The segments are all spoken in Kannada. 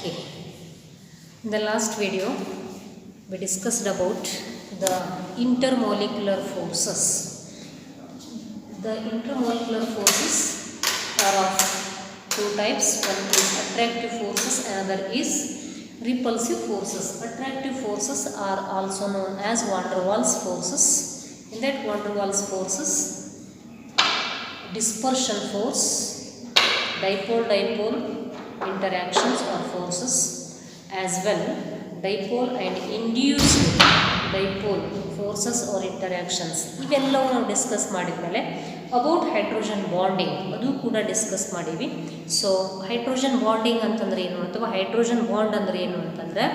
Okay. In the last video, we discussed about the intermolecular forces. The intermolecular forces are of two types. One is attractive forces, another is repulsive forces. Attractive forces are also known as van der Waals forces. In that van der Waals forces, dispersion force, dipole-dipole interactions or forces, as well dipole and induced dipole forces or interactions. ಇವೆಲ್ಲವೂ ನಾವು ಡಿಸ್ಕಸ್ ಮಾಡಿದ್ಮೇಲೆ ಅಬೌಟ್ ಹೈಡ್ರೋಜನ್ ಬಾಂಡಿಂಗ್ ಅದು ಕೂಡ ಡಿಸ್ಕಸ್ ಮಾಡೀವಿ. ಸೊ ಹೈಡ್ರೋಜನ್ ಬಾಂಡಿಂಗ್ ಅಂತಂದರೆ ಏನು ಅಥವಾ ಹೈಡ್ರೋಜನ್ ಬಾಂಡ್ ಅಂದರೆ ಏನು ಅಂತಂದರೆ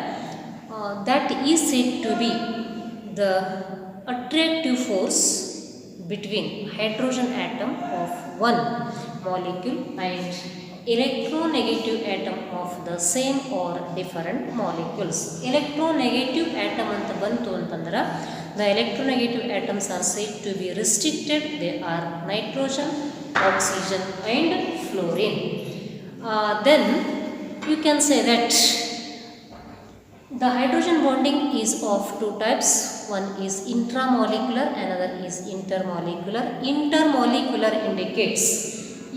that is said to be the attractive force between hydrogen atom of one molecule and electronegative atom of the same or different molecules. Electronegative atom anta bantu antandra the electronegative atoms are said to be restricted. They are nitrogen, oxygen and fluorine. Then you can say that the hydrogen bonding is of two types. One is intramolecular, another is intermolecular. Intermolecular indicates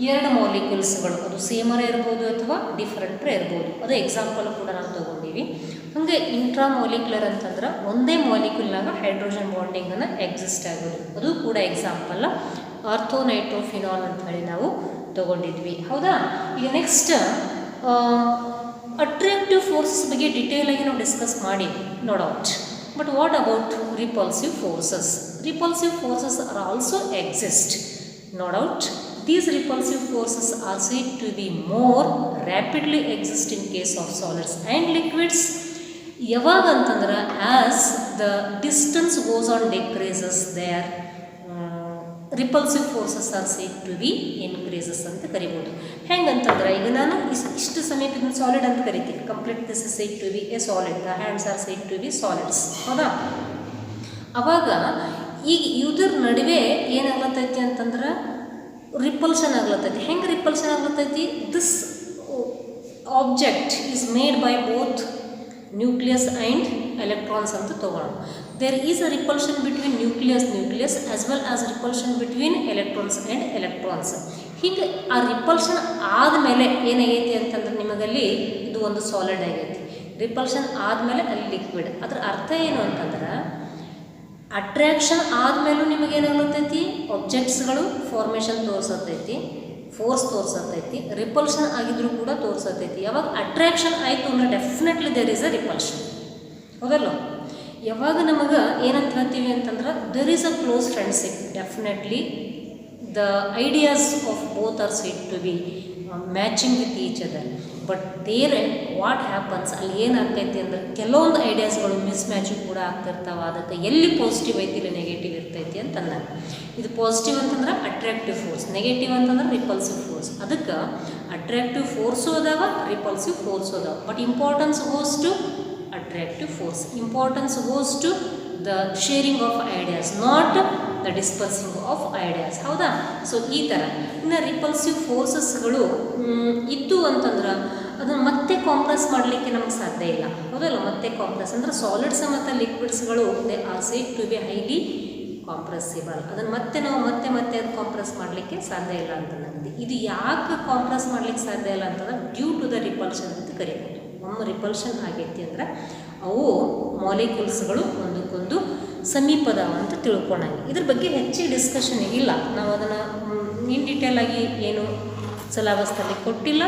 ಎರಡು ಮಾಲಿಕ್ಯೂಲ್ಸ್ಗಳು ಅದು ಸೇಮರ ಇರ್ಬೋದು ಅಥವಾ ಡಿಫ್ರೆಂಟ್ರೇ ಇರ್ಬೋದು. ಅದು ಎಕ್ಸಾಂಪಲ್ ಕೂಡ ನಾವು ತೊಗೊಂಡಿವಿ. ಹಾಗೆ ಇಂಟ್ರಾಮಾಲಿಕ್ಯುಲರ್ ಅಂತಂದ್ರೆ ಒಂದೇ ಮಾಲಿಕ್ಯೂಲ್ನಾಗ ಹೈಡ್ರೋಜನ್ ಬಾಂಡಿಂಗನ್ನು ಎಕ್ಸಿಸ್ಟ್ ಆಗೋದು. ಅದು ಕೂಡ ಎಕ್ಸಾಂಪಲ್ ಆರ್ಥೋನೈಟ್ರೋಫಿನಾಲ್ ಅಂತ ಹೇಳಿ ನಾವು ತೊಗೊಂಡಿದ್ವಿ. ಹೌದಾ? ಈಗ ನೆಕ್ಸ್ಟ್ ಅಟ್ರಾಕ್ಟಿವ್ ಫೋರ್ಸಸ್ ಬಗ್ಗೆ ಡೀಟೇಲ್ ಆಗಿ ನಾವು ಡಿಸ್ಕಸ್ ಮಾಡಿ no doubt. But what about repulsive forces? Repulsive forces are also exist, no doubt. These repulsive forces are said to be more rapidly exist in case of solids and liquids. ಯಾವಾಗ ಅಂತಂದ್ರೆ as the distance goes on decreases their repulsive forces are said to be increases ಅಂತ ಕರಿಬೋದು. ಹೆಂಗಂತಂದ್ರೆ ಈಗ ನಾನು ಇಷ್ಟು ಸಮೀಪದ ಸಾಲಿಡ್ ಅಂತ ಕರಿತೀವಿ. Complete this is said to be a solid, the hands are said to be solids. ಹೌದಾ? ಅವಾಗ ಈಗ ಇದ್ರ ನಡುವೆ ಏನಾಗ್ಲತ್ತೈತಿ ಅಂತಂದ್ರೆ ರಿಪಲ್ಷನ್ ಆಗ್ಲತ್ತೈತಿ. ಹೆಂಗೆ ರಿಪಲ್ಷನ್ ಆಗ್ಲತ್ತೈತಿ? This object is made by both nucleus and electrons ಅಂತ ತೊಗೊಳ್ಳೋಣ. There is a repulsion between nucleus as well as repulsion between electrons and electrons. ಹೀಗೆ ಆ ರಿಪಲ್ಷನ್ ಆದಮೇಲೆ ಏನಾಗೈತಿ ಅಂತಂದ್ರೆ ನಿಮಗಲ್ಲಿ ಇದು ಒಂದು ಸಾಲಿಡ್ ಆಗೈತಿ. ರಿಪಲ್ಷನ್ ಆದಮೇಲೆ ಅಲ್ಲಿ ಲಿಕ್ವಿಡ್. ಅದರ ಅರ್ಥ ಏನು ಅಂತಂದ್ರೆ ಅಟ್ರ್ಯಾಕ್ಷನ್ ಆದಮೇಲೂ ನಿಮಗೇನಾಗ್ಲತ್ತೈತಿ? ಆಬ್ಜೆಕ್ಟ್ಸ್ಗಳು ಫಾರ್ಮೇಷನ್ ತೋರಿಸತೈತಿ, ಫೋರ್ಸ್ ತೋರಿಸತೈತಿ. ರಿಪಲ್ಷನ್ ಆಗಿದ್ರೂ ಕೂಡ ತೋರಿಸತೈತಿ. ಯಾವಾಗ ಅಟ್ರ್ಯಾಕ್ಷನ್ ಆಯಿತು ಅಂದರೆ definitely there is a repulsion. ಹೌದಲ್ಲ? ಯಾವಾಗ ನಮಗೆ ಏನಂತ ಹೇಳ್ತೀವಿ ಅಂತಂದ್ರೆ there is a close friendship. Definitely the ideas of both are said to be matching with each other. But there what happens ಅಲ್ಲಿ ಏನಾಗ್ತೈತಿ ಅಂದ್ರೆ ಕೆಲವೊಂದು ಐಡಿಯಾಸ್ಗಳು ಮಿಸ್ ಮ್ಯಾಚು ಕೂಡ ಆಗ್ತಿರ್ತಾವೆ. ಅದಕ್ಕೆ ಎಲ್ಲಿ ಪಾಸಿಟಿವ್ ಐತಿ ಇಲ್ಲಿ ನೆಗೆಟಿವ್ ಇರ್ತೈತಿ ಅಂತ ಅಂದಾಗ ಇದು ಪಾಸಿಟಿವ್ ಅಂತಂದ್ರೆ ಅಟ್ರಾಕ್ಟಿವ್ ಫೋರ್ಸ್, ನೆಗೆಟಿವ್ ಅಂತಂದ್ರೆ ರಿಪಲ್ಸಿವ್ ಫೋರ್ಸ್. ಅದಕ್ಕೆ ಅಟ್ರಾಕ್ಟಿವ್ ಫೋರ್ಸು ಅದಾವ, ರಿಪಲ್ಸಿವ್ ಫೋರ್ಸು ಅದಾವ. But importance goes to attractive force. Importance goes to the sharing of ideas, not the dispersing of ideas. ಹೌದಾ? ಸೊ ಈ ಥರ ಇನ್ನು ರಿಪಲ್ಸಿವ್ ಫೋರ್ಸಸ್ಗಳು ಇದ್ದು ಅಂತಂದ್ರೆ ಅದನ್ನು ಮತ್ತೆ ಕಾಂಪ್ರೆಸ್ ಮಾಡಲಿಕ್ಕೆ ನಮಗೆ ಸಾಧ್ಯ ಇಲ್ಲ. ಹೌದಲ್ಲ? ಮತ್ತೆ ಕಾಂಪ್ರೆಸ್ ಅಂದರೆ ಸಾಲಿಡ್ಸ್ ಮತ್ತು ಲಿಕ್ವಿಡ್ಸ್ಗಳು they are said to be highly compressible. ಅದನ್ನು ಮತ್ತೆ ನಾವು ಮತ್ತೆ ಅದು ಕಾಂಪ್ರೆಸ್ ಮಾಡಲಿಕ್ಕೆ ಸಾಧ್ಯ ಇಲ್ಲ ಅಂತ ನನಗೆ. ಇದು ಯಾಕೆ ಕಾಂಪ್ರೆಸ್ ಮಾಡಲಿಕ್ಕೆ ಸಾಧ್ಯ ಇಲ್ಲ ಅಂತಂದ್ರೆ ಡ್ಯೂ ಟು ದ ರಿಪಲ್ಷನ್ ಅಂತ ಕರಿಬೋದು. ಒಮ್ಮೆ ರಿಪಲ್ಷನ್ ಆಗೈತಿ ಅಂದ್ರೆ ಅವು ಮಾಲಿಕ್ಯೂಲ್ಸ್ಗಳು ಒಂದಕ್ಕೊಂದು ಸಮೀಪದವ ಅಂತ ತಿಳ್ಕೊಂಡಂಗೆ. ಇದ್ರ ಬಗ್ಗೆ ಹೆಚ್ಚಿಗೆ ಡಿಸ್ಕಷನ್ ಇಲ್ಲ. ನಾವು ಅದನ್ನು ಇನ್ ಡೀಟೇಲ್ ಆಗಿ ಏನು ಸಿಲೆಬಸ್ನಲ್ಲಿ ಕೊಟ್ಟಿಲ್ಲ.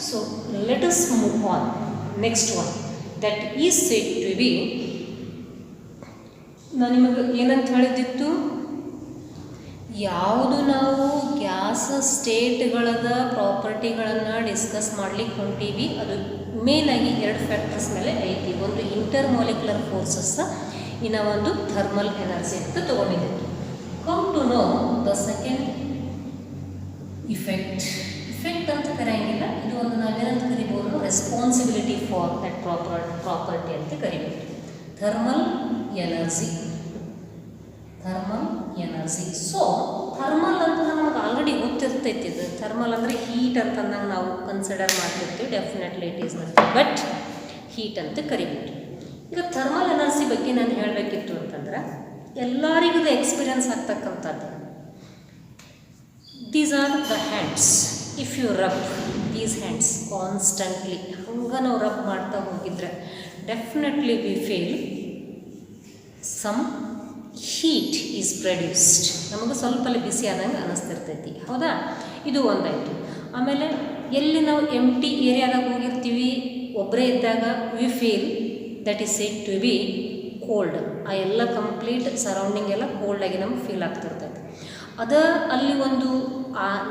So let us move on. Next one that is said to be, ನಾನು ನಿಮಗೆ ಏನಂತ ಹೇಳಿದ್ದಿತ್ತು, ಯಾವುದು ನಾವು ಗ್ಯಾಸ್ ಸ್ಟೇಟ್ಗಳದ ಪ್ರಾಪರ್ಟಿಗಳನ್ನು ಡಿಸ್ಕಸ್ ಮಾಡ್ಲಿಕ್ಕೆ ಹೊಂಟೀವಿ ಅದು ಮೇನಾಗಿ ಎರಡು ಫ್ಯಾಕ್ಟರ್ಸ್ ಮೇಲೆ ಐತಿ. ಒಂದು ಇಂಟರ್ಮಾಲಿಕ್ಯುಲರ್ ಫೋರ್ಸಸ್, ಇನ್ನು ಒಂದು ಥರ್ಮಲ್ ಎನರ್ಜಿ ಅಂತ ತೊಗೊಂಡಿದ್ದೀವಿ. Come to know the second effect. Effect ಅಂತ ಕರೆಯಂಗಿಲ್ಲ, ಇದು ಒಂದು ನಾವೇನಂತ ಕರಿಬೋದು, ರೆಸ್ಪಾನ್ಸಿಬಿಲಿಟಿ ಫಾರ್ ದಟ್ ಪ್ರಾಪರ್ಟಿ ಅಂತ ಕರಿಬೋದು. Thermal energy. ಸೊ ಥರ್ಮಲ್ ಅಂತಂದ್ರೆ ನಮಗೆ ಆಲ್ರೆಡಿ ಗೊತ್ತಿರ್ತೈತಿ. ಇದು ಥರ್ಮಲ್ ಅಂದರೆ ಹೀಟ್ ಅಂತಂದಾಗ ನಾವು ಕನ್ಸಿಡರ್ ಮಾಡ್ತಿರ್ತೀವಿ. Definitely it is nothing but heat ಅಂತ ಕರಿಬೋದು. ಈಗ ಥರ್ಮಲ್ ಎನರ್ಜಿ ಬಗ್ಗೆ ನಾನು ಹೇಳಬೇಕಿತ್ತು ಅಂತಂದ್ರೆ ಎಲ್ಲರಿಗೂ ಎಕ್ಸ್ಪೀರಿಯನ್ಸ್ ಆಗ್ತಕ್ಕಂಥದ್ದು. These are the hands. If you rub these hands constantly, ಹಂಗೆ ನಾವು ರಬ್ ಮಾಡ್ತಾ ಹೋಗಿದ್ರೆ definitely we feel some heat is produced. ನಮಗೆ ಸ್ವಲ್ಪ ಬಿಸಿ ಆದಂಗೆ ಅನ್ನಿಸ್ತಿರ್ತೈತಿ, ಹೌದಾ? ಇದು ಒಂದಾಯಿತು. ಆಮೇಲೆ ಎಲ್ಲಿ ನಾವು ಎಂಟಿ ಏರಿಯಾದಾಗ ಹೋಗಿರ್ತೀವಿ, ಒಬ್ಬರೇ ಇದ್ದಾಗ we feel that is said to be cold. ಆ ಎಲ್ಲ ಕಂಪ್ಲೀಟ್ ಸರೌಂಡಿಂಗ್ ಎಲ್ಲ ಕೋಲ್ಡಾಗಿ ನಮ್ಗೆ ಫೀಲ್ ಆಗ್ತಿರ್ತೈತೆ. ಅಲ್ಲಿ ಒಂದು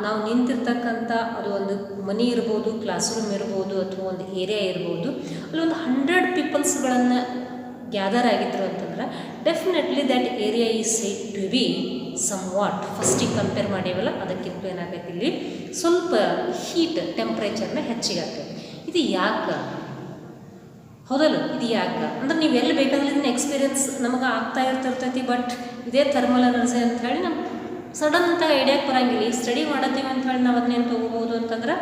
ನಾವು ನಿಂತಿರ್ತಕ್ಕಂಥ ಅದು ಒಂದು ಮನೆ ಇರ್ಬೋದು, ಕ್ಲಾಸ್ ರೂಮ್ ಇರ್ಬೋದು, ಅಥವಾ ಒಂದು ಏರಿಯಾ ಇರ್ಬೋದು, ಅಲ್ಲಿ ಒಂದು 100 ಪೀಪಲ್ಸ್ಗಳನ್ನು ಗ್ಯಾದರ್ ಆಗಿದ್ರು ಅಂತಂದ್ರೆ definitely that area is said to be somewhat. ಫಸ್ಟಿಗೆ ಕಂಪೇರ್ ಮಾಡೀವಲ್ಲ, ಅದಕ್ಕಿಂತ ಏನಾಗೈತಿ ಇಲ್ಲಿ ಸ್ವಲ್ಪ ಹೀಟ್ ಟೆಂಪ್ರೇಚರ್ನ ಹೆಚ್ಚಿಗೆ ಆಗ್ತೈತಿ. ಇದು ಯಾಕೆ? ಹೌದಲ್ಲ, ಇದು ಯಾಕೆ ಅಂದ್ರೆ ನೀವು ಎಲ್ಲಿ ಬೇಕಾದ್ರೆ ಇದನ್ನ ಎಕ್ಸ್ಪೀರಿಯನ್ಸ್ ನಮಗೆ ಆಗ್ತಾ ಇರ್ತಿರ್ತೈತಿ. ಬಟ್ ಇದೇ ಥರ್ಮಲ್ ಎನರ್ಜಿ ಅಂತ ಹೇಳಿ ನಮ್ಮ ಸಡನ್ ಅಂತ ಐಡಿಯಾಕ್ಕೆ ಬರೋಂಗಿಲ್ಲ. ಈ ಸ್ಟಡಿ ಮಾಡತ್ತೀವಿ ಅಂತ ಹೇಳಿ ನಾವು ಅದನ್ನೇನು ತೊಗೋಬೋದು ಅಂತಂದ್ರೆ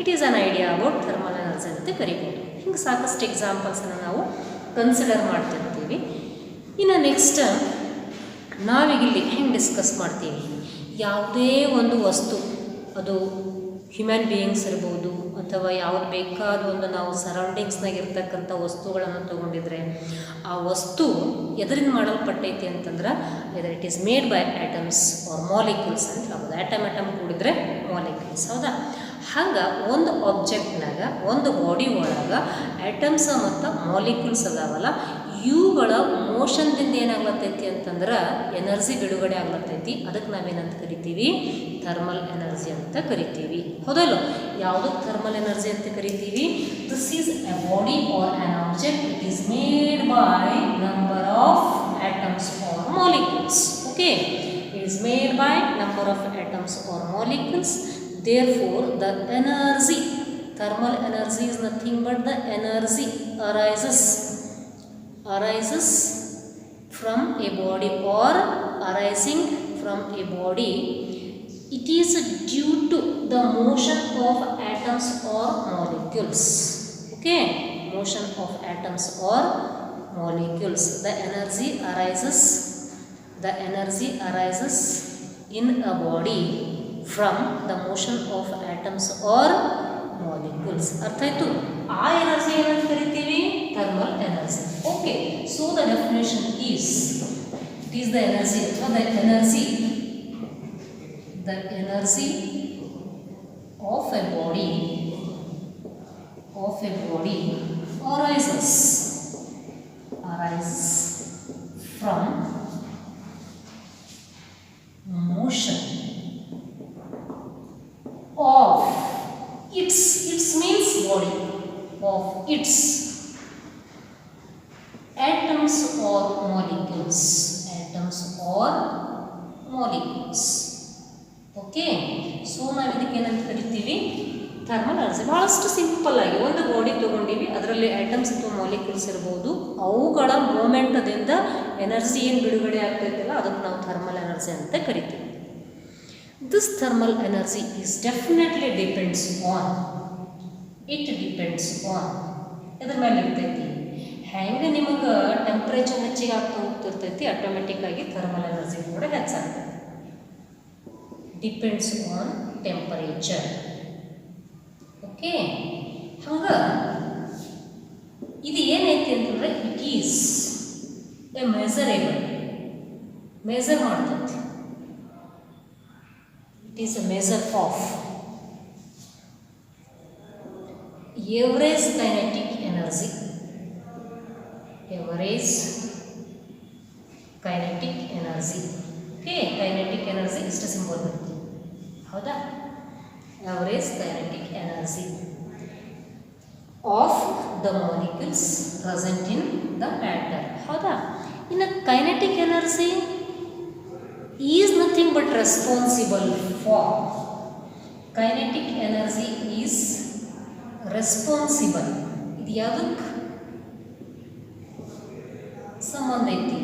it is an idea about thermal energy ಅಂತ ಕರಿಬೋದು. ಹಿಂಗೆ ಸಾಕಷ್ಟು ಎಕ್ಸಾಂಪಲ್ಸನ್ನು ನಾವು ಕನ್ಸಿಡರ್ ಮಾಡ್ತಿರ್ತೀವಿ. ಇನ್ನು ನೆಕ್ಸ್ಟ್ ನಾವೀಗಿಲ್ಲಿ ಹೆಂಗೆ ಡಿಸ್ಕಸ್ ಮಾಡ್ತೀವಿ, ಯಾವುದೇ ಒಂದು ವಸ್ತು, ಅದು ಹ್ಯೂಮನ್ ಬೀಯಿಂಗ್ಸ್ ಇರ್ಬೋದು ಅಥವಾ ಯಾವ್ದು ಬೇಕಾದ ಒಂದು ನಾವು ಸರೌಂಡಿಂಗ್ಸ್ನಾಗ ಇರ್ತಕ್ಕಂಥ ವಸ್ತುಗಳನ್ನು ತೊಗೊಂಡಿದ್ರೆ ಆ ವಸ್ತು ಎದರಿಂದ ಮಾಡಲ್ಪಟ್ಟೈತಿ ಅಂತಂದ್ರೆ whether it is made by atoms or molecules ಅಂತ ಹೇಳ್ಬೋದು. ಆಟಮ್ ಕೂಡಿದ್ರೆ ಮಾಲಿಕ್ಯೂಲ್ಸ್, ಹೌದಾ? ಹಂಗೆ ಒಂದು ಆಬ್ಜೆಕ್ಟ್ನಾಗ, ಒಂದು ಬಾಡಿ ಒಳಗೆ ಆಟಮ್ಸ್ ಮತ್ತು ಮಾಲಿಕ್ಯೂಲ್ಸ್ ಅದಾವಲ್ಲ, ಇವುಗಳ ಮೋಷನ್ದಿಂದ ಏನಾಗ್ಲತ್ತೈತಿ ಅಂತಂದ್ರೆ ಎನರ್ಜಿ ಬಿಡುಗಡೆ ಆಗ್ಲತ್ತೈತಿ. ಅದಕ್ಕೆ ನಾವೇನಂತ ಕರಿತೀವಿ? ಥರ್ಮಲ್ ಎನರ್ಜಿ ಅಂತ ಕರಿತೀವಿ, ಹೌದಲ್ಲ? ಯಾವುದಕ್ಕೆ ಥರ್ಮಲ್ ಎನರ್ಜಿ ಅಂತ ಕರಿತೀವಿ? This is a body or an object. It is made by number of atoms or molecules. Okay, it is made by number of atoms or molecules. Therefore, the energy, thermal energy is nothing but the energy arises from a body or arising from a body. It is due to the motion of atoms or molecules. Okay, motion of atoms or molecules. The energy arises in a body from the motion of atoms or molecules. ಅರ್ಥ ಆಯ್ತು? ಆ ಎನರ್ಜಿ ಏನಂತ ಕರಿತೀವಿ? Thermal energy. Okay, so the definition is, it is the energy ಅಥವಾ the energy of a body arises from motion of its means body, of its atoms or molecules. Okay, so ನಾವು ಇದಕ್ಕೆ ಏನಂತ ಕರಿತೀವಿ? Thermal energy. ಭಾಳಷ್ಟು ಸಿಂಪಲ್ ಆಗಿ ಒಂದು ಬಾಡಿ ತೊಗೊಂಡಿವಿ, ಅದರಲ್ಲಿ ಆಟಮ್ಸ್ ಅಥವಾ ಮಾಲಿಕ್ಯೂಲ್ಸ್ ಇರ್ಬೋದು, ಅವುಗಳ ಮೂಮೆಂಟದಿಂದ ಎನರ್ಜಿ ಏನು ಬಿಡುಗಡೆ ಆಗ್ತೈತಲ್ಲ ಅದಕ್ಕೆ ನಾವು ಥರ್ಮಲ್ ಎನರ್ಜಿ ಅಂತ ಕರಿತೀವಿ. This thermal energy is definitely depends on ಇದ್ರ ಮೇಲೆ ಇರ್ತೈತಿ. ಹೆಂಗೆ ನಿಮಗೆ ಟೆಂಪ್ರೇಚರ್ ಹೆಚ್ಚಿಗೆ ಆಗ್ತಾ ಹೋಗ್ತಿರ್ತೈತಿ, ಆಟೋಮೆಟಿಕ್ ಆಗಿ ಥರ್ಮಲ್ ಎನರ್ಜಿ ಕೂಡ ಹೆಚ್ಚಾಗ್ತದೆ. Depends on temperature. ಓಕೆ, ಹಂಗೆ ಇದು ಏನೈತಿ ಅಂತಂದ್ರೆ it is a measurable. Measure ಮಾಡ್ತೈತಿ. It is a measure of average kinetic energy. Okay, kinetic energy ಇಷ್ಟು ಸಿಂಬಲ್ ಬರುತ್ತೆ, ಹೌದಾ? average kinetic energy of the molecules present in the matter, ಹೌದಾ? ಇನ್ನು kinetic energy is nothing but responsible for. Kinetic energy is responsible. ಇದು ಯಾವುದಕ್ಕೆ ಸಂಬಂಧ ಐತಿ?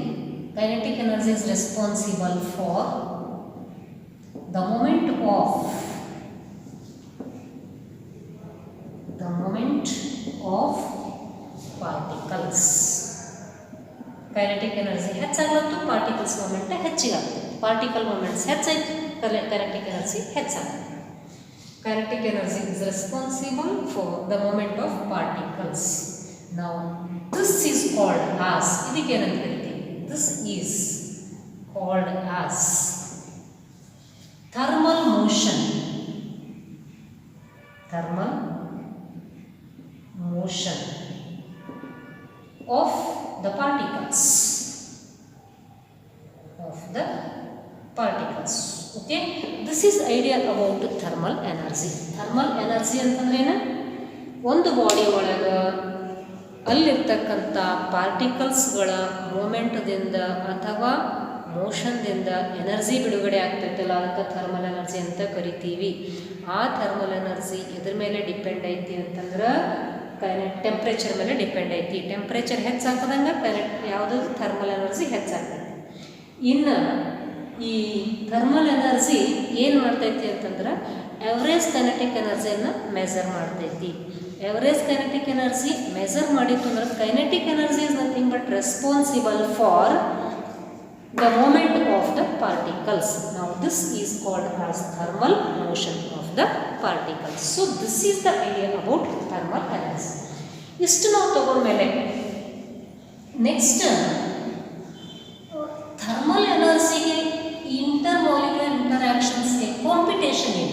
Kinetic energy is responsible for the moment of particles. Kinetic energy ಹೆಚ್ಚಾಗಲತ್ತು, ಪಾರ್ಟಿಕಲ್ಸ್ ಮೂಮೆಂಟ್ ಹೆಚ್ಚಿಗಾಗ್ತದೆ. ಪಾರ್ಟಿಕಲ್ ಮೂಮೆಂಟ್ಸ್ ಹೆಚ್ಚಾಯ್ತು, ಕೈನೆಟಿಕ್ ಎನರ್ಜಿ ಹೆಚ್ಚಾಗುತ್ತೆ. Kinetic energy is responsible for the movement of particles. Now, this is called as, ಇದಕ್ಕೆ ಏನಂತ ಕರಿತೀವಿ? This is called as thermal motion. Thermal motion of the particles. Okay, this is idea about thermal energy. Thermal energy ಅಂತಂದ್ರೆ ಏನು? ಒಂದು ಬಾಡಿ ಒಳಗೆ ಅಲ್ಲಿರ್ತಕ್ಕಂಥ ಪಾರ್ಟಿಕಲ್ಸ್ಗಳ ಮೂಮೆಂಟ್ದಿಂದ ಅಥವಾ ಮೋಷನ್ದಿಂದ ಎನರ್ಜಿ ಬಿಡುಗಡೆ ಆಗ್ತೈತಲ್ಲ, ಅದಕ್ಕೆ ಥರ್ಮಲ್ ಎನರ್ಜಿ ಅಂತ ಕರಿತೀವಿ. ಆ ಥರ್ಮಲ್ ಎನರ್ಜಿ ಇದ್ರ ಮೇಲೆ ಡಿಪೆಂಡ್ ಐತಿ ಅಂತಂದ್ರೆ ಟೆಂಪ್ರೇಚರ್ ಮೇಲೆ ಡಿಪೆಂಡ್ ಐತಿ. ಟೆಂಪ್ರೇಚರ್ ಹೆಚ್ಚಾಗ್ತದಂಗೆ ಯಾವುದು ಥರ್ಮಲ್ ಎನರ್ಜಿ ಹೆಚ್ಚಾಗ್ತೈತಿ. ಇನ್ನು ಈ ಥರ್ಮಲ್ ಎನರ್ಜಿ ಏನು ಮಾಡ್ತೈತಿ ಅಂತಂದ್ರೆ ಎವರೇಜ್ ಕೈನೆಟಿಕ್ ಎನರ್ಜಿಯನ್ನು ಮೆಜರ್ ಮಾಡ್ತೈತಿ. ಎವರೇಜ್ ಕೈನೆಟಿಕ್ ಎನರ್ಜಿ ಮೆಜರ್ ಮಾಡಿತ್ತು ಅಂದ್ರೆ kinetic energy is nothing but responsible for the moment of the particles. ನಾವು this is called as thermal motion of the particles. So this is the idea about thermal energy. ಇಷ್ಟು ನಾವು ತಗೊಂಡ್ಮೇಲೆ ನೆಕ್ಸ್ಟ್ ಥರ್ಮಲ್ ಎನರ್ಜಿಗೆ intermolecular interactions a competition in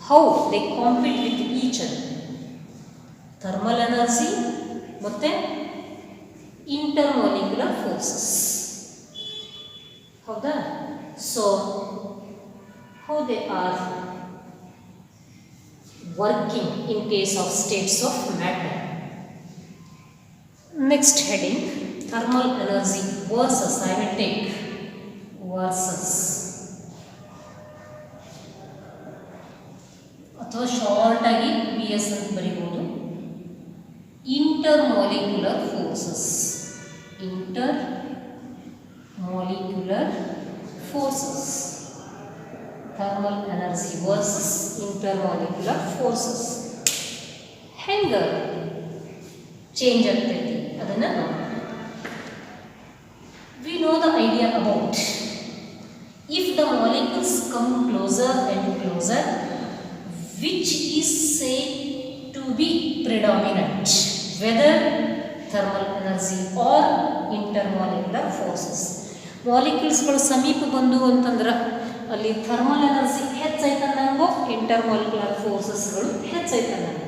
how they compete with each other. Thermal energy ಮತ್ತೆ intermolecular forces. ಹೌದಾ? So how they are working in case of states of matter. Next heading, thermal energy versus, I will take versus ಅಥವಾ ಶಾರ್ಟ್ ಆಗಿ BS ಅಂತ ಬರೀಬಹುದು. Intermolecular forces. Intermolecular forces. Thermal energy versus intermolecular forces ಹೆಂಗೆ ಚೇಂಜ್ ಆಗ್ತೈತಿ ಅದನ್ನು ನೋಡಿ. We know the idea about if the molecules come closer and closer, which is said to be predominant, whether thermal energy or intermolecular forces. ಮಾಲಿಕ್ಯೂಲ್ಸ್ಗಳು ಸಮೀಪ ಬಂದು ಅಂತಂದ್ರೆ ಅಲ್ಲಿ ಥರ್ಮಲ್ ಎನರ್ಜಿ ಹೆಚ್ಚೈತಂದಂಗೋ ಇಂಟರ್ಮಾಲಿಕ್ಯುಲರ್ ಫೋರ್ಸಸ್ಗಳು ಹೆಚ್ಚೈತಂದಂಗೋ.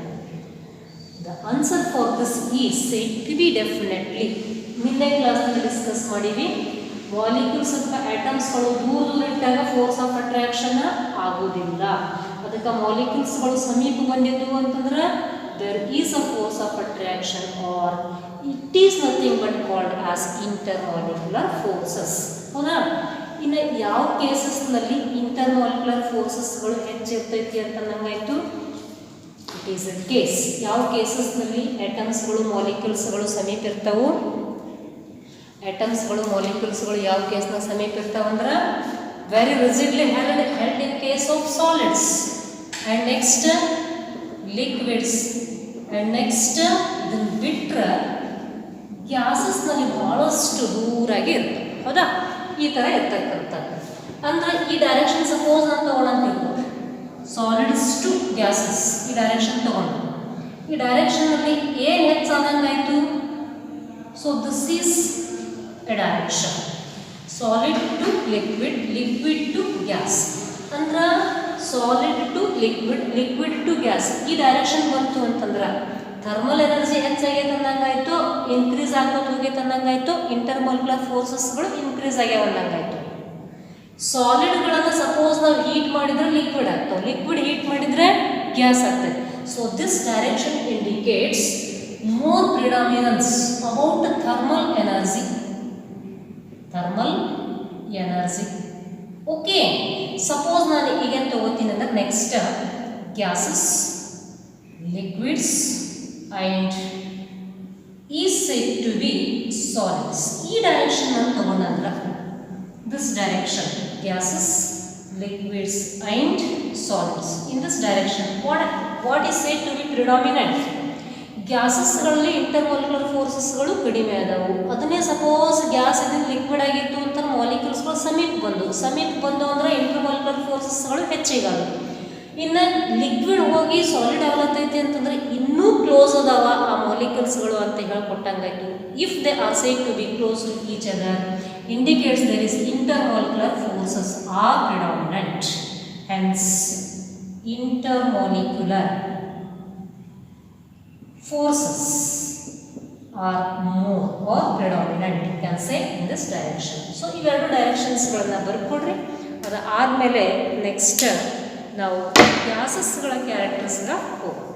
The answer for this is said to be definitely. ನಿನ್ನೆ ಕ್ಲಾಸ್ನಲ್ಲಿ ಡಿಸ್ಕಸ್ ಮಾಡೀವಿ, ಮಾಲಿಕ್ಯೂಲ್ಸ್ ಅಥವಾ ಆಟಮ್ಸ್ಗಳು ದೂರ ಇಟ್ಟಾಗ ಫೋರ್ಸ್ ಆಫ್ ಅಟ್ರಾಕ್ಷನ್ ಆಗೋದಿಲ್ಲ. ಅದಕ್ಕೆ ಮಾಲಿಕ್ಯೂಲ್ಸ್ಗಳು ಸಮೀಪ ಬಂದಿದ್ದವು ಅಂತಂದ್ರೆ there is a force of attraction or it is nothing but called as intermolecular forces. ಹೌದಾ? ಇನ್ನು ಯಾವ ಕೇಸಸ್ನಲ್ಲಿ ಇಂಟರ್ಮಾಲಿಕ್ಯುಲರ್ ಫೋರ್ಸಸ್ಗಳು ಹೆಚ್ಚಿರ್ತೈತಿ ಅಂತ ನಂಗಾಯ್ತು? It is a case. ಯಾವ ಕೇಸಸ್ನಲ್ಲಿ ಆಟಮ್ಸ್ಗಳು ಮಾಲಿಕ್ಯೂಲ್ಸ್ಗಳು ಸಮೀಪ ಇರ್ತಾವು? ಆಟಮ್ಸ್ಗಳು ಮಾಲಿಕ್ಯೂಲ್ಸ್ಗಳು ಯಾವ ಕೇಸ್ನ ಸಮೀಪ ಇರ್ತಾವಂದ್ರೆ very rigidly held in case of solids, and next liquids, and next ಇದನ್ನು ಬಿಟ್ಟರೆ ಗ್ಯಾಸಸ್ನಲ್ಲಿ ಭಾಳಷ್ಟು ದೂರಾಗಿ ಇರ್ತವೆ. ಹೌದಾ? ಈ ಥರ ಇರ್ತಕ್ಕಂಥದ್ದು ಅಂದರೆ ಈ ಡೈರೆಕ್ಷನ್ ಸಪೋಸ್ ನಾನು ತೊಗೊಳಂತಿರ್ಬೋದು, ಸಾಲಿಡ್ಸ್ ಟು ಗ್ಯಾಸಸ್ ಈ ಡೈರೆಕ್ಷನ್ ತೊಗೊಂಡು ಈ ಡೈರೆಕ್ಷನ್ನಲ್ಲಿ ಏನು ಹೆಚ್ಚಾದಂಗಾಯಿತು? So this is a direction. Solid to liquid, liquid to gas. ಅಂದ್ರೆ solid to liquid, liquid to gas ಈ ಡೈರೆಕ್ಷನ್ ಬಂತು ಅಂತಂದ್ರೆ ಥರ್ಮಲ್ ಎನರ್ಜಿ ಹೆಚ್ಚಾಗೈತೆ ಅಂದಂಗಾಯ್ತು, ಇನ್ಕ್ರೀಸ್ ಆಗ್ಬೋದು ಹೋಗೈತೆ ಅಂದಂಗಾಯ್ತು, ಇಂಟರ್ಮಾಲಿಕ್ಯುಲರ್ ಫೋರ್ಸಸ್ಗಳು ಇನ್ಕ್ರೀಸ್ ಆಗ್ಯಾವ ಅಂದಂಗಾಯ್ತು. ಸಾಲಿಡ್ಗಳನ್ನು ಸಪೋಸ್ ನಾವು ಹೀಟ್ ಮಾಡಿದ್ರೆ ಲಿಕ್ವಿಡ್ ಆಗ್ತಾವೆ, ಲಿಕ್ವಿಡ್ ಹೀಟ್ ಮಾಡಿದರೆ ಗ್ಯಾಸ್ ಆಗ್ತದೆ. So this direction indicates more predominance about thermal energy. Okay, suppose ನಾನು ಈಗ ತಗೋತೀನಿ ಅಂದ್ರೆ next gases, liquids and is said to be solids. ಈ ಡೈರೆಕ್ಷನ್ ನಾನು ತಗೊಂಡಂದ್ರೆ this direction gases, liquids and solids. In this direction, what is said to be predominant? ಗ್ಯಾಸಸ್ಗಳಲ್ಲಿ ಇಂಟರ್ಮಾಲಿಕ್ಯುಲರ್ ಫೋರ್ಸಸ್ಗಳು ಕಡಿಮೆ ಆದವು. ಅದನ್ನೇ ಸಪೋಸ್ ಗ್ಯಾಸ್ ಇದನ್ನು ಲಿಕ್ವಿಡ್ ಆಗಿತ್ತು ಅಂತ ಮಾಲಿಕ್ಯೂಲ್ಸ್ಗಳು ಸಮೀಪ ಬಂದು ಅಂದರೆ ಇಂಟರ್ಮಾಲಿಕ್ಯುಲರ್ ಫೋರ್ಸಸ್ಗಳು ಹೆಚ್ಚಿಗಾದವು. ಇನ್ನು ಲಿಕ್ವಿಡ್ ಹೋಗಿ ಸಾಲಿಡ್ ಆಗಲತ್ತೈತಿ ಅಂತಂದರೆ ಇನ್ನೂ ಕ್ಲೋಸ್ ಅದಾವ ಆ ಮಾಲಿಕ್ಯೂಲ್ಸ್ಗಳು ಅಂತ ಹೇಳ್ಕೊಟ್ಟಂಗಾಯ್ತು. If they are said to be close to each other indicates there is intermolecular forces are predominant. Hence intermolecular forces are more or predominant, you can say, in this direction. So ಇವೆರಡು ಡೈರೆಕ್ಷನ್ಸ್ಗಳನ್ನು ಬರ್ಕೊಡ್ರಿ. ಅದು ಆದಮೇಲೆ ನೆಕ್ಸ್ಟ್ ನಾವು ಗ್ಯಾಸಸ್ಗಳ ಕ್ಯಾರೆಕ್ಟರ್ಸ್ಗೆ ಹೋಗೋಣ.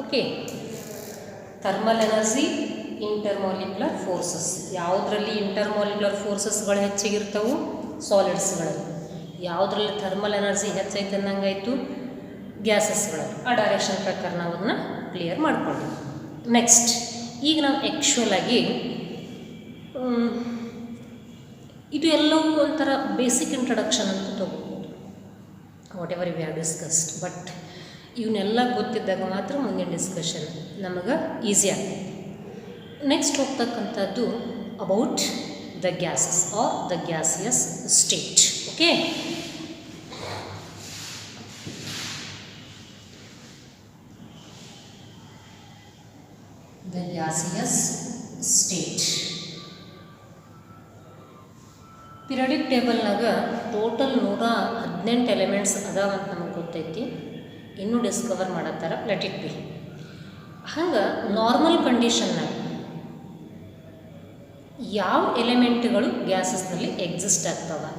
Okay, thermal energy, intermolecular forces. ಯಾವುದರಲ್ಲಿ ಇಂಟರ್ಮಾಲಿಕ್ಯುಲರ್ ಫೋರ್ಸಸ್ಗಳು ಹೆಚ್ಚಿಗಿರ್ತವೆ? ಸಾಲಿಡ್ಸ್ಗಳಲ್ಲಿ. ಯಾವುದರಲ್ಲಿ ಥರ್ಮಲ್ ಎನರ್ಜಿ ಹೆಚ್ಚೈತೆ ಅನ್ನಂಗಾಯಿತು? ಗ್ಯಾಸಸ್ಗಳಲ್ಲಿ. ಆ ಡೈರೆಕ್ಷನ್ ಪ್ರಕಾರ ನಾವು ಅದನ್ನು ಕ್ಲಿಯರ್ ಮಾಡಿಕೊಂಡ್ವಿ. ನೆಕ್ಸ್ಟ್, ಈಗ ನಾವು ಆ್ಯಕ್ಚುಯಲ್ ಆಗಿ ಇದು ಎಲ್ಲವೂ ಒಂಥರ ಬೇಸಿಕ್ ಇಂಟ್ರಡಕ್ಷನ್ ಅಂತ ತೊಗೋಬೋದು, whatever we have discussed. But ಇವನ್ನೆಲ್ಲ ಗೊತ್ತಿದ್ದಾಗ ಮಾತ್ರ ಮುಂದಿನ ಡಿಸ್ಕಷನ್ ನಮಗೆ ಈಸಿ ಆಗ್ತದೆ. ನೆಕ್ಸ್ಟ್ ಹೋಗ್ತಕ್ಕಂಥದ್ದು about the gases or the gaseous state. Okay, the gaseous state. Periodic ಟೇಬಲ್ನಾಗ ಟೋಟಲ್ 118 ಎಲಿಮೆಂಟ್ಸ್ ಅದಾವಂತ ನಮಗೆ ಗೊತ್ತೈತಿ. ಇನ್ನೂ ಡಿಸ್ಕವರ್ ಮಾಡತ್ತಾರ, ಲೆಟ್ ಇಟ್ ಬಿ. ಹಂಗೆ ನಾರ್ಮಲ್ ಕಂಡೀಷನ್ನಾಗ ಯಾವ ಎಲಿಮೆಂಟ್ಗಳು ಗ್ಯಾಸಸ್ನಲ್ಲಿ ಎಕ್ಸಿಸ್ಟ್ ಆಗ್ತವೆ?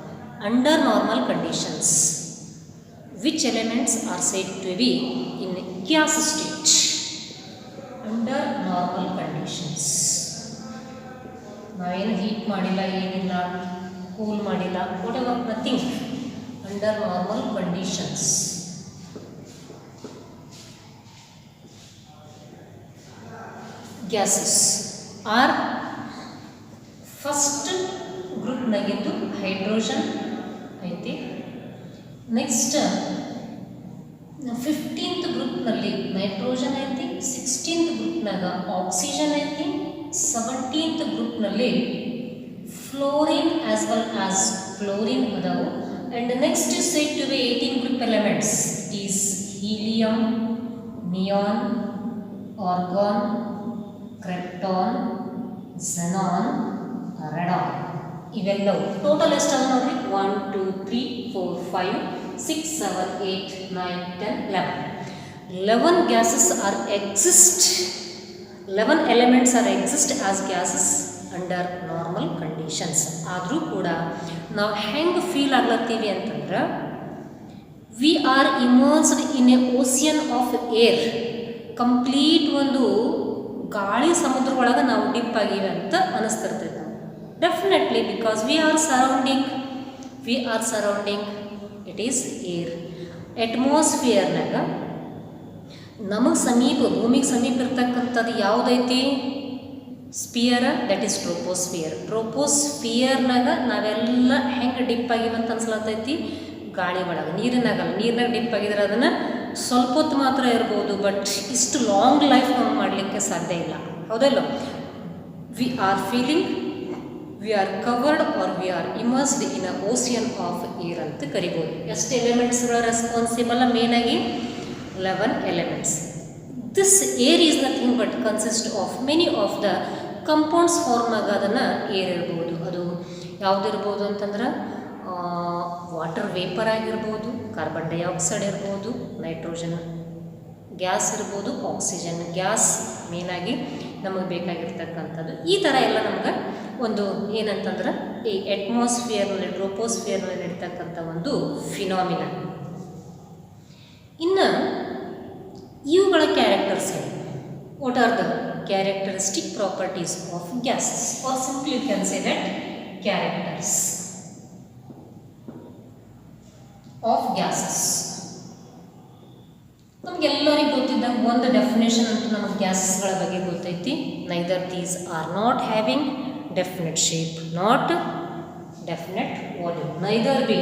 Under normal conditions, which elements are said to be in gas state? Under normal conditions. ನಾವೇನು ಹೀಟ್ ಮಾಡಿಲ್ಲ, ಏನಿಲ್ಲ, ಕೂಲ್ ಮಾಡಿಲ್ಲ, whatever, nothing. Under normal conditions gases are first ಗ್ರೂಪ್ನಾಗಿದ್ದು ಹೈಡ್ರೋಜನ್ ಐತಿ. ನೆಕ್ಸ್ಟ್ 15th ಗ್ರೂಪ್ನಲ್ಲಿ ನೈಟ್ರೋಜನ್ ಐತಿ. 16th ಗ್ರೂಪ್ನಾಗ ಆಕ್ಸಿಜನ್ ಐತಿ. 17th ಗ್ರೂಪ್ನಲ್ಲಿ fluorine as well as chlorine ಅದಾವು. And next is said to be 18 group elements. It is helium, neon, argon, krypton, xenon, radon. ಇವೆಲ್ಲವು ಟೋಟಲ್ ಎಷ್ಟಾಗ ನೋಡ್ರಿ 1 2 3 4 5 6 7 8 9 10 11 gases are exist, 11 elements are exist as gases under normal conditions. ಆದರೂ ಕೂಡ ನಾವು ಹೆಂಗೆ ಫೀಲ್ ಆಗ್ಲತ್ತೀವಿ ಅಂತಂದ್ರೆ V are immersed in a ocean of air. Complete ಒಂದು ಗಾಳಿ ಸಮುದ್ರ ಒಳಗೆ ನಾವು ಡಿಪ್ ಆಗಿವೆ ಅಂತ ಅನಿಸ್ತಿರ್ತೈತೆ ನಾವು. Definitely because we are surrounding it is air. ಅಟ್ಮಾಸ್ಫಿಯರ್ನಾಗ ನಮಗೆ ಸಮೀಪ, ಭೂಮಿಗೆ ಸಮೀಪ ಇರ್ತಕ್ಕಂಥದ್ದು ಯಾವುದೈತಿ? Sphere, that is troposphere. ಟ್ರೋಪೋಸ್ಫಿಯರ್ನಾಗ ನಾವೆಲ್ಲ ಹೆಂಗೆ ಡಿಪ್ ಆಗಿವೆ ಅಂತ ಅನ್ಸ್ಲತ್ತೈತಿ? ಗಾಳಿ ಒಳಗೆ, ನೀರಿನಾಗ ಡಿಪ್ ಆಗಿದ್ರೆ ಅದನ್ನು ಸ್ವಲ್ಪ ಹೊತ್ತು ಮಾತ್ರ ಇರ್ಬೋದು, ಬಟ್ ಇಷ್ಟು ಲಾಂಗ್ ಲೈಫ್ ನಾವು ಮಾಡಲಿಕ್ಕೆ ಸಾಧ್ಯ ಇಲ್ಲ, ಹೌದಲ್ಲ? We are feeling, we are covered or we are immersed in a ocean of air ಅಂತ ಕರಿಬೋದು. ಎಷ್ಟು ಎಲಿಮೆಂಟ್ಸ್ಗಳ ರೆಸ್ಪಾನ್ಸಿಬಲ್? ಮೇನಾಗಿ 11 elements. This air is nothing but consist of many of the compounds form ಆಗೋದನ್ನು ಏರ್ ಇರ್ಬೋದು. ಅದು ಯಾವುದಿರ್ಬೋದು ಅಂತಂದ್ರೆ ವಾಟರ್ ವೇಪರ್ ಆಗಿರ್ಬೋದು, ಕಾರ್ಬನ್ ಡೈಆಕ್ಸೈಡ್ ಇರ್ಬೋದು, ನೈಟ್ರೋಜನ್ ಗ್ಯಾಸ್ ಇರ್ಬೋದು, ಆಕ್ಸಿಜನ್ ಗ್ಯಾಸ್ ಮೇನಾಗಿ ನಮಗೆ ಬೇಕಾಗಿರ್ತಕ್ಕಂಥದ್ದು. ಈ ಥರ ಎಲ್ಲ ನಮ್ಗೆ ಒಂದು ಏನಂತಂದ್ರೆ ಈ ಅಟ್ಮಾಸ್ಫಿಯರ್ನಲ್ಲಿ, ಟ್ರೋಪೋಸ್ಫಿಯರ್ನಲ್ಲಿ ನಡೀತಕ್ಕಂಥ ಒಂದು ಫಿನಾಮಿನ. ಇನ್ನು ಇವುಗಳ ಕ್ಯಾರೆಕ್ಟರ್ಸ್ ಏನು? What are the characteristic properties of gases? Or simply you can say that characters of gases. ನಮಗೆಲ್ಲರಿಗೂ ಗೊತ್ತಿದ್ದಂಗೆ ಒಂದು ಡೆಫಿನೇಷನ್ ಅಂತೂ ನಮಗೆ ಗ್ಯಾಸಸ್ಗಳ ಬಗ್ಗೆ ಗೊತ್ತೈತಿ. Neither these are not having definite shape, not definite volume. Neither be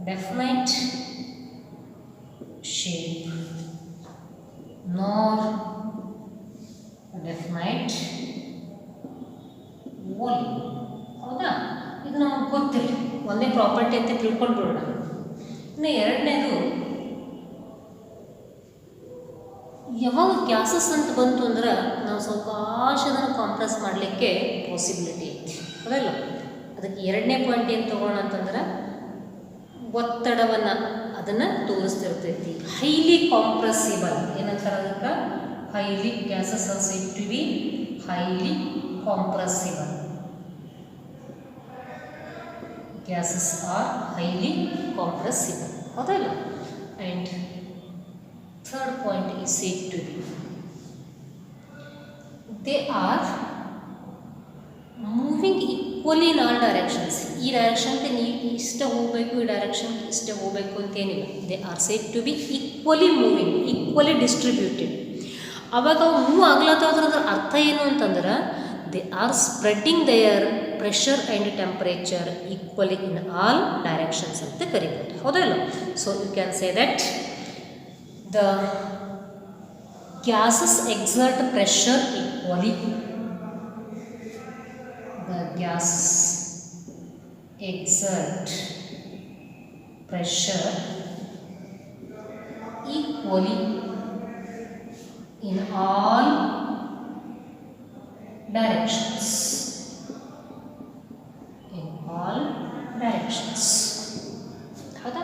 definite shape nor definite volume. ಹೌದಾ? ಇದು ನಮಗೆ ಗೊತ್ತಿಲ್ಲ, ಒಂದೇ ಪ್ರಾಪರ್ಟಿ ಅಂತ ತಿಳ್ಕೊಂಡ್ಬಿಡೋಣ. ಇನ್ನು ಎರಡನೇದು, ಯಾವಾಗ ಗ್ಯಾಸಸ್ ಅಂತ ಬಂತು ಅಂದ್ರೆ ನಾವು ಸ್ವಲ್ಪ ಅದನ್ನು ಕಾಂಪ್ರೆಸ್ ಮಾಡಲಿಕ್ಕೆ ಪಾಸಿಬಿಲಿಟಿ ಐತಿ, ಹೌದಲ್ಲ? ಅದಕ್ಕೆ ಎರಡನೇ ಪಾಯಿಂಟ್ ಏನು ತೊಗೋಣ ಅಂತಂದ್ರೆ ಒತ್ತಡವನ್ನು ಅದನ್ನು ತೋರಿಸ್ತಿರ್ತೈತಿ. ಹೈಲಿ ಕಾಂಪ್ರೆಸಿಬಲ್ ಏನಂತಾರೆ ಅದಕ್ಕೆ? Highly gases are said to be highly compressible. Gases are highly compressible, ಹೌದಲ್ಲ? And third point is said to be they are moving equally in all directions. ಈ ಡೈರೆಕ್ಷನ್ಗೆ ನೀವು ಇಷ್ಟ ಹೋಗಬೇಕು, ಈ ಡೈರೆಕ್ಷನ್ಗೆ ಇಷ್ಟ ಹೋಗಬೇಕು ಅಂತೇನಿಲ್ಲ. They are said to be equally moving, equally distributed. ಅವಾಗ ಅವು ಮೂವ್ ಆಗ್ಲತ್ತದ್ರ ಅರ್ಥ ಏನು ಅಂತಂದ್ರೆ they are spreading their pressure and temperature equally in all directions ಅಂತ ಕರಿಬೋದು, ಹೌದಲ್ಲ? So you can say that the gases exert pressure equally. The gases exert pressure equally in all directions. ಹೌದಾ?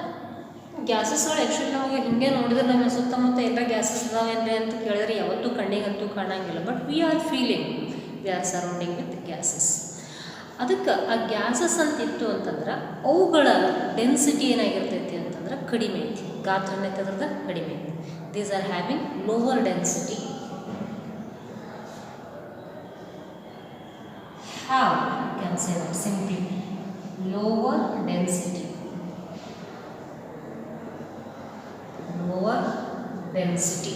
ಗ್ಯಾಸಸ್ಗಳು ಆ್ಯಕ್ಚುಲಿ ನಮಗೆ ಹಿಂಗೆ ನೋಡಿದ್ರೆ ನಮ್ಮ ಸುತ್ತಮುತ್ತ ಎಲ್ಲ ಗ್ಯಾಸಸ್ ಇದಾವೇನ್ರಿ ಅಂತ ಕೇಳಿದ್ರೆ ಯಾವತ್ತೂ ಕಣ್ಣಿಗಂತೂ ಕಾಣಂಗಿಲ್ಲ. But we are feeling, we are surrounding with gases. ಅದಕ್ಕೆ ಆ ಗ್ಯಾಸಸ್ ಅಂತ ಇತ್ತು ಅಂತಂದ್ರೆ ಅವುಗಳ ಡೆನ್ಸಿಟಿ ಏನಾಗಿರ್ತೈತಿ ಅಂತಂದ್ರೆ ಕಡಿಮೆ ಐತಿ, ಗಾತ್ರ ಏನೈತದ್ರದ ಕಡಿಮೆ ಐತಿ. These are having lower density. How you can say that simply? Lower density. Lower density.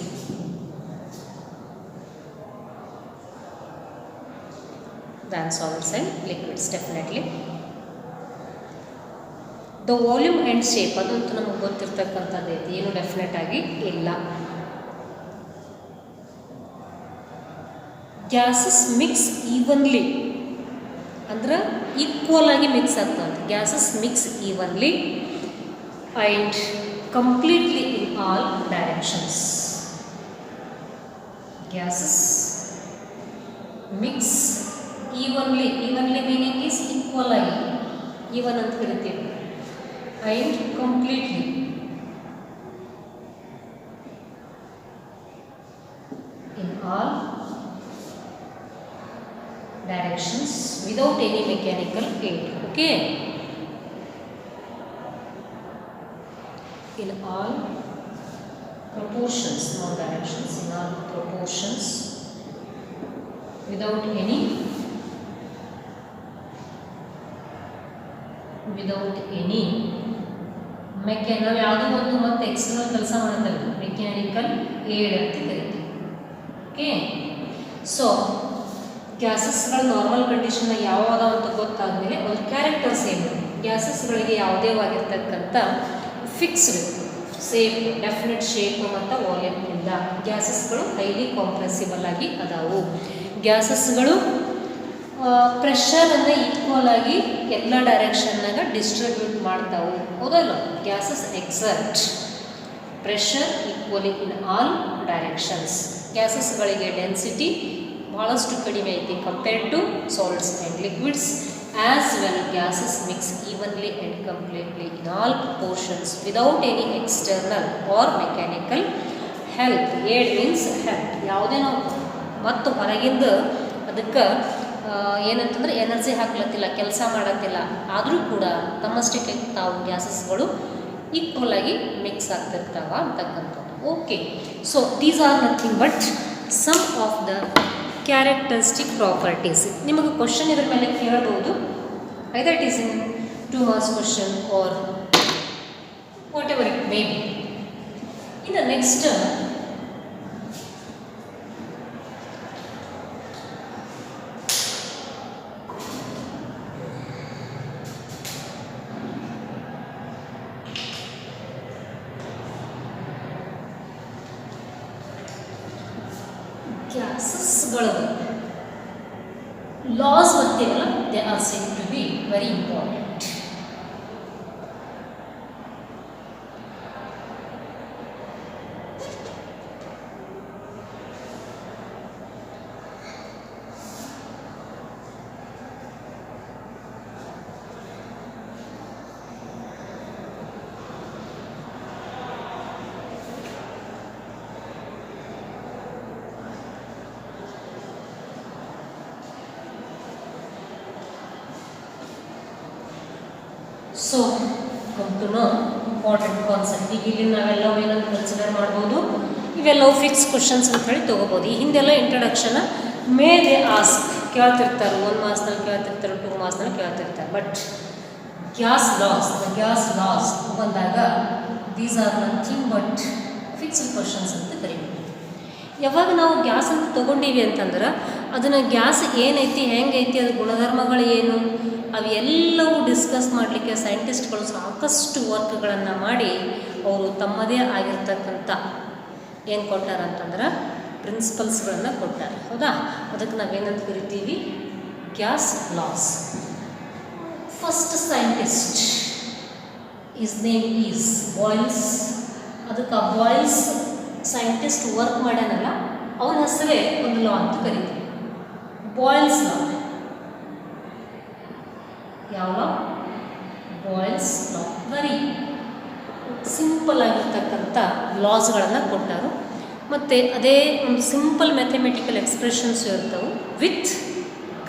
Than solids and liquids, definitely. The volume and shape ಅದಂತೂ ನಮಗೆ ಗೊತ್ತಿರ್ತಕ್ಕಂಥದ್ದು ಐತಿ, ಏನು ಡೆಫಿನೆಟ್ ಆಗಿ ಇಲ್ಲ. ಗ್ಯಾಸಸ್ ಮಿಕ್ಸ್ ಈವನ್ಲಿ ಅಂದ್ರೆ ಈಕ್ವಲ್ ಆಗಿ ಮಿಕ್ಸ್ ಆಗ್ತದೆ. Gases mix evenly and completely in all directions. Gases mix evenly. Evenly meaning is equal ಆಗಿ, even ಅಂತ ಕರಿತೀವಿ. And completely in all directions without any mechanical aid. Okay, in all proportions, no directions, in all proportions without any ನಾವು ಯಾವುದೋ ಒಂದು ಮತ್ತೆ ಎಕ್ಸ್ಟರ್ನಲ್ ಕೆಲಸ ಮಾಡ್ತೇವೆ, ಮೆಕ್ಯಾನಿಕಲ್ ಏಡ್ ಅಂತ ಕರಿತೀವಿ. ಓಕೆ, ಸೊ ಗ್ಯಾಸಸ್ಗಳು ನಾರ್ಮಲ್ ಕಂಡೀಷನ್ನ ಯಾವಾಗ ಅಂತ ಗೊತ್ತಾದಮೇಲೆ ಒಂದು ಕ್ಯಾರೆಕ್ಟರ್ಸ್ ಏನು, ಗ್ಯಾಸಸ್ಗಳಿಗೆ ಯಾವುದೇ ಆಗಿರ್ತಕ್ಕಂಥ ಫಿಕ್ಸ್ಡ್ ಸೇಫ್ ಡೆಫಿನೆಟ್ ಶೇಪ್ ಮತ್ತು ವಾಲ್ಯೂಮ್ ಇಲ್ಲ. ಗ್ಯಾಸಸ್ಗಳು ಹೈಲಿ ಕಾಂಪ್ರೆಸಿಬಲ್ ಆಗಿ ಅದಾವು. ಗ್ಯಾಸಸ್ಗಳು ಪ್ರೆಷರನ್ನು ಈಕ್ವಲ್ ಆಗಿ ಎಲ್ಲ ಡೈರೆಕ್ಷನ್ನಾಗ ಡಿಸ್ಟ್ರಿಬ್ಯೂಟ್ ಮಾಡ್ತಾವು, ಹೌದಲ್ಲ? Gases exert pressure equally in all directions. ಗ್ಯಾಸಸ್ಗಳಿಗೆ ಡೆನ್ಸಿಟಿ ಭಾಳಷ್ಟು ಕಡಿಮೆ ಐತಿ compared to salts and liquids. As well, gases mix evenly and completely in all proportions without any external or mechanical help. Aid means help. ಯಾವುದೇ ನಾವು ಮತ್ತು ಹೊರಗಿಂದ ಅದಕ್ಕೆ ಏನಂತಂದ್ರೆ ಎನರ್ಜಿ ಹಾಕ್ಲತ್ತಿಲ್ಲ, ಕೆಲಸ ಮಾಡತ್ತಿಲ್ಲ, ಆದರೂ ಕೂಡ ತಮ್ಮಷ್ಟಕ್ಕೆ ತಾವು ಗ್ಯಾಸಸ್ಗಳು ಈಕ್ವಲ್ ಆಗಿ ಮಿಕ್ಸ್ ಆಗ್ತಿರ್ತಾವ ಅಂತಕ್ಕಂಥದ್ದು. Okay, so these are nothing but some of the characteristic properties. ನಿಮಗೆ ಕ್ವಶನ್ ಇದ್ರ ಮೇಲೆ ಕೇಳಬಹುದು, either it is in 2 marks question or whatever it may be. In the next ಗ್ಯಾಸಸ್ಗಳು ಲಾಸ್ ಬರ್ತೀವಲ್ಲ, they are same to be very important. So come to know important concept. ಈಗ ಇಲ್ಲಿ ನಾವೆಲ್ಲವೂ ಏನಂತ ಕನ್ಸಿಡರ್ ಮಾಡ್ಬೋದು, ಇವೆಲ್ಲವೂ ಫಿಕ್ಸ್ ಕ್ವಶನ್ಸ್ ಅಂತ ಹೇಳಿ ತೊಗೋಬೋದು. ಈ ಹಿಂದೆಲ್ಲ ಇಂಟ್ರಡಕ್ಷನ್ ಮೇ ದೇ ಆಸ್ಕ್ ಕೇಳ್ತಿರ್ತಾರೆ, 1 ಮಾರ್ಕ್ಸ್ನಲ್ಲಿ ಕೇಳ್ತಿರ್ತಾರೆ, 2 ಮಾರ್ಕ್ಸ್ನಲ್ಲಿ ಕೇಳ್ತಿರ್ತಾರೆ. ಬಟ್ ಗ್ಯಾಸ್ ಲಾಸ್ ಬಂದಾಗ these are nothing but fixed questions ಅಂತ ಕರಿಬೋದು. ಯಾವಾಗ ನಾವು ಗ್ಯಾಸ್ ಅಂತ ತೊಗೊಂಡೀವಿ ಅಂತಂದ್ರೆ ಅದನ್ನು ಗ್ಯಾಸ್ ಏನೈತಿ, ಹೆಂಗೈತಿ, ಅದು ಗುಣಧರ್ಮಗಳು ಏನು, ಅವೆಲ್ಲವೂ ಡಿಸ್ಕಸ್ ಮಾಡಲಿಕ್ಕೆ ಸೈಂಟಿಸ್ಟ್ಗಳು ಸಾಕಷ್ಟು ವರ್ಕ್ಗಳನ್ನು ಮಾಡಿ ಅವರು ತಮ್ಮದೇ ಆಗಿರ್ತಕ್ಕಂಥ ಏನು ಕೊಟ್ಟಾರಂತಂದ್ರೆ ಪ್ರಿನ್ಸಿಪಲ್ಸ್ಗಳನ್ನು ಕೊಟ್ಟಾರೆ, ಹೌದಾ? ಅದಕ್ಕೆ ನಾವೇನಂತ ಕರಿತೀವಿ, gas loss. First scientist is name is boils. ಅದಕ್ಕೆ ಆ ಬಾಯ್ಲ್ಸ್ ಸೈಂಟಿಸ್ಟ್ ವರ್ಕ್ ಮಾಡ್ಯಾನಲ್ಲ, ಅವನ ಹೆಸರೇ ಒಂದು ಲಾ ಅಂತ ಕರಿತೀವಿ, ಬಾಯ್ಲ್ಸ್ ಲಾ. ಯಾವ ಲಾ? ಬಾಯ್ಲ್ಸ್ ಲಾ. ವೆರಿ ಸಿಂಪಲ್ ಆಗಿರ್ತಕ್ಕಂಥ ಲಾಸ್ಗಳನ್ನು ಕೊಟ್ಟರು. ಮತ್ತು ಅದೇ ಒಂದು ಸಿಂಪಲ್ ಮ್ಯಾಥಮೆಟಿಕಲ್ ಎಕ್ಸ್ಪ್ರೆಷನ್ಸ್ ಇರ್ತವೆ, ವಿತ್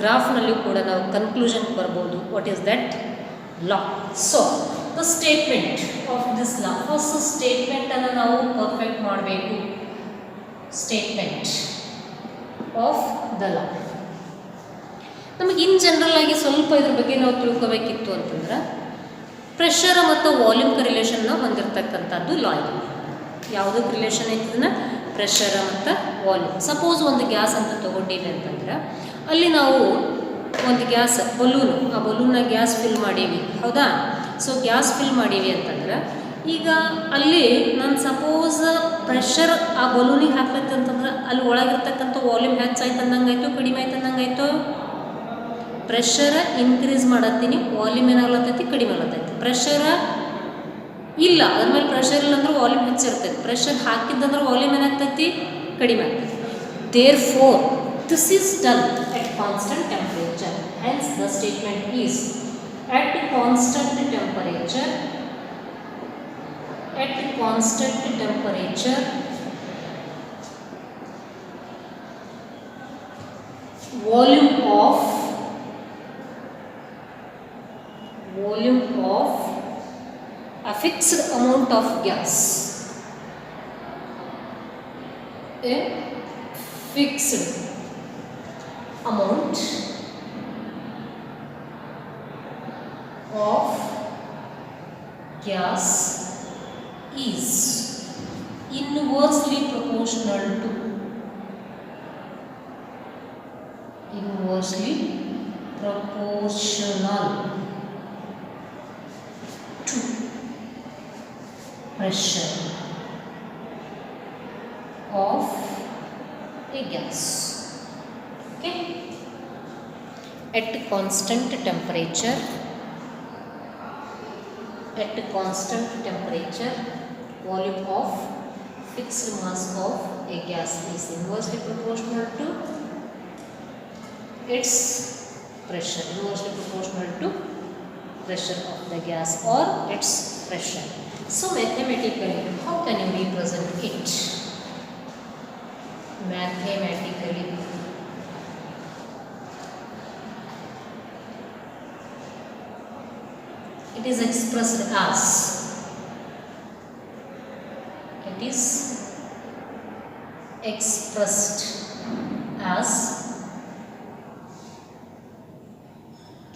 ಗ್ರಾಫ್ನಲ್ಲಿಯೂ ಕೂಡ ನಾವು ಕನ್ಕ್ಲೂಷನ್ಗೆ ಬರ್ಬೋದು. What is that law? So the statement of this law, first ಸ್ಟೇಟ್ಮೆಂಟನ್ನು ನಾವು ಪರ್ಫೆಕ್ಟ್ ಮಾಡಬೇಕು. ಸ್ಟೇಟ್ಮೆಂಟ್ ಆಫ್ ದ ಲಾ ನಮಗೆ ಇನ್ ಜನರಲ್ ಆಗಿ ಸ್ವಲ್ಪ ಇದ್ರ ಬಗ್ಗೆ ನಾವು ತಿಳ್ಕೋಬೇಕಿತ್ತು ಅಂತಂದ್ರೆ, ಪ್ರೆಷರ್ ಮತ್ತು ವಾಲ್ಯೂಮ್ಗೆ ರಿಲೇಷನ್ನ ಹೊಂದಿರತಕ್ಕಂಥದ್ದು ಲಾ ಇದು. ಯಾವುದಕ್ಕೆ ರಿಲೇಷನ್ ಐತದನ್ನ? ಪ್ರೆಷರ್ ಮತ್ತು ವಾಲ್ಯೂಮ್. ಸಪೋಸ್ ಒಂದು ಗ್ಯಾಸ್ ಅಂತ ತೊಗೊಂಡೀವಿ ಅಂತಂದ್ರೆ, ಅಲ್ಲಿ ನಾವು ಒಂದು ಗ್ಯಾಸ್ ಬಲೂನು, ಆ ಬಲೂನ್ನ ಗ್ಯಾಸ್ ಫಿಲ್ ಮಾಡೀವಿ, ಹೌದಾ? ಸೊ ಗ್ಯಾಸ್ ಫಿಲ್ ಮಾಡೀವಿ ಅಂತಂದ್ರೆ, ಈಗ ಅಲ್ಲಿ ನಾನು ಸಪೋಸ್ ಪ್ರೆಷರ್ ಆ ಬಲೂನಿಗೆ ಹಾಕ್ಲತ್ತೆ ಅಂತಂದ್ರೆ ಅಲ್ಲಿ ಒಳಗಿರ್ತಕ್ಕಂಥ ವಾಲ್ಯೂಮ್ ಹೆಚ್ಚಾಯ್ತು ಅಂದಂಗಾಯ್ತು, ಕಡಿಮೆ ಆಯ್ತು ಅಂದಂಗಾಯ್ತು? ಪ್ರೆಷರ್ ಇನ್ಕ್ರೀಸ್ ಮಾಡತ್ತೀನಿ, ವಾಲ್ಯೂಮ್ ಏನಾಗ್ಲತ್ತೈತಿ? ಕಡಿಮೆ ಆಗ್ಲತ್ತೈತಿ. ಪ್ರೆಷರ್ ಇಲ್ಲ, ಅದ್ರ ಮೇಲೆ ಪ್ರೆಷರ್ ಇಲ್ಲ ಅಂದ್ರೆ ವಾಲ್ಯೂಮ್ ಹೆಚ್ಚಿರ್ತೈತಿ. ಪ್ರೆಷರ್ ಹಾಕಿದ್ದಂದ್ರೆ ವಾಲ್ಯೂಮ್ ಏನಾಗ್ತೈತಿ, ಕಡಿಮೆ ಆಗ್ತೈತಿ. Therefore this is done at constant temperature. Hence the statement is at constant temperature volume of a fixed amount of gas, a fixed amount of gas is inversely proportional to pressure of a gas. Okay, at constant temperature volume of fixed mass of a gas is inversely proportional to its pressure, pressure of the gas or its pressure. So mathematically, how can you represent it? Mathematically, it is expressed as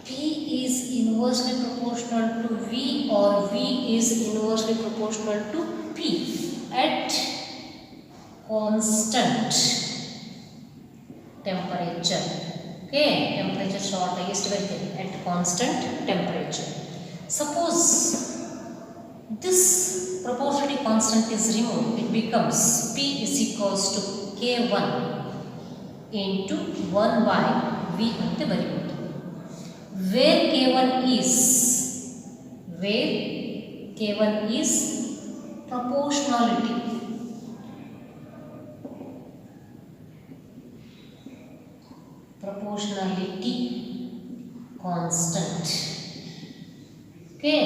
P is inversely proportional to V or V is inversely proportional to P at constant temperature. Okay, temperature short highest value at constant temperature. Suppose this proportionality constant is removed, it becomes P is equals to K1 into 1 by V ante baribodu. Where K1 is proportionality constant. Okay,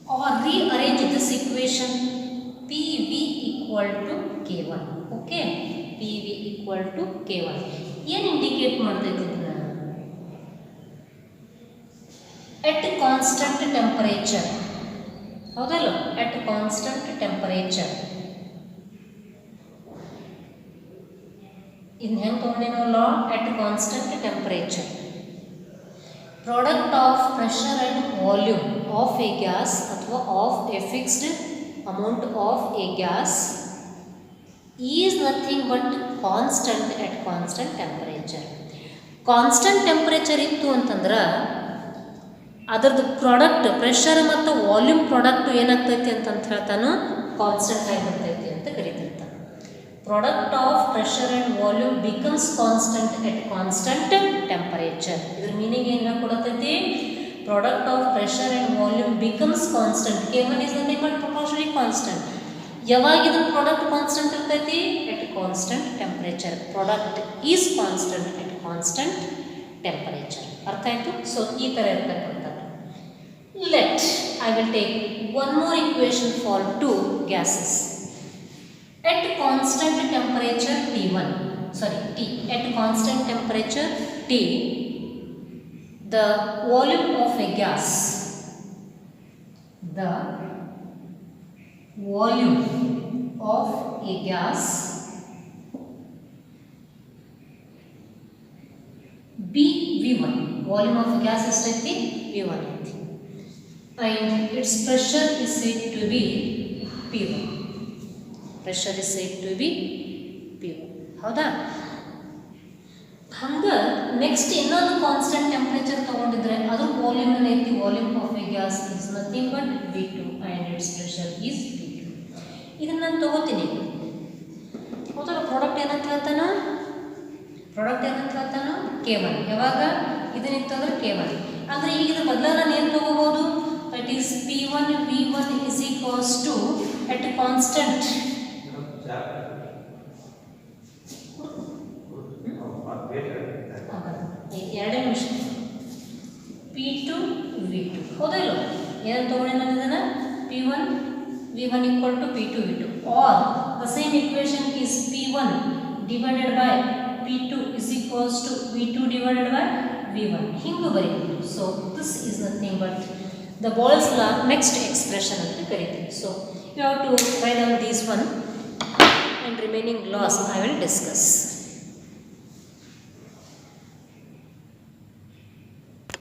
or rearrange this equation, PV equal to K1. Okay, PV equal to K1 ಏನು ಇಂಡಿಕೇಟ್ ಮಾಡ್ತೈತಿ ಇದನ್ನ? at constant temperature, ಹೌದಲ್ಲ? at constant temperature ಇನ್ ಹೆಂಗೆ ತಗೊಂಡೇನೋ ಲಾ? at constant temperature product of pressure and volume of a gas ಅಥವಾ of a fixed amount of a gas is nothing but constant at constant temperature. Constant temperature ಇತ್ತು ಅಂತಂದ್ರೆ ಅದರದ್ದು ಪ್ರಾಡಕ್ಟ್ ಪ್ರೆಷರ್ ಮತ್ತು ವಾಲ್ಯೂಮ್ ಪ್ರಾಡಕ್ಟ್ ಏನಾಗ್ತೈತಿ ಅಂತಂತ ಹೇಳ್ತಾನು, ಕಾನ್ಸ್ಟೆಂಟ್ ಆಗಿರ್ತೈತಿ ಅಂತ ಕರಿತಿರ್ತಾನೆ. Product of pressure and volume becomes constant at constant temperature. ಇದ್ರ ಮೀನಿಂಗ್ ಏನು ಕೊಡತೈತಿ? Product of pressure and volume becomes constant. K1 is nothing but proportionally constant. ಯಾವಾಗ ಇದರ ಪ್ರಾಡಕ್ಟ್ ಕಾನ್ಸ್ಟೆಂಟ್ ಇರ್ತೈತಿ? At constant temperature. Product is constant at constant temperature. ಅರ್ಥ ಆಯಿತು? ಸೊ ಈ ಥರ ಇರ್ತಕ್ಕಂಥದ್ದು. Let I will take one more equation for two gases. At constant temperature T1, at constant temperature T, the volume of a gas, V1, volume of a gas is V1 and its pressure is said to be P1. ಹೌದಾ? ಹಂಗೆ ನೆಕ್ಸ್ಟ್ ಇನ್ನೊಂದು ಕಾನ್ಸ್ಟೆಂಟ್ ಟೆಂಪರೇಚರ್ ತೊಗೊಂಡಿದ್ರೆ ಅದ್ರ ವಾಲ್ಯೂಮ್ ಏನೈತಿ? Volume of A gas is nothing but V2 and it's pressure is P2. ಇದನ್ನು ನಾನು ತೊಗೋತೀನಿ. ಹೌದಲ್ಲ? ಪ್ರಾಡಕ್ಟ್ ಏನಂತ ಹೇಳ್ತಾನೋ K1. ಯಾವಾಗ ಇದನ್ನಿತ್ತಂದ್ರೆ K1. ಅಂದರೆ ಈಗ ಇದ್ರ ಬದಲ ನಾನು ಏನು ತೊಗೋಬೋದು? that is P1 V1 is equals to at constant ಎರಡೇ ನಿಮಿಷ P2 V2 ಹೌದಾ ಇಲ್ಲ ಏನು ತಗೊಂಡೆ ನಾನು ಇದನ್ನು P1 V1 equal to P2 V2 or the same equation is P1 divided by P2 is equals to V2 divided by V1 ಹಿಂಗೂ ಬರೀಬಹುದು. So this is nothing but the Boyle's law next expression ಅಂತ ಕರೀತೀವಿ. So you have to write down these one and remaining laws I will discuss.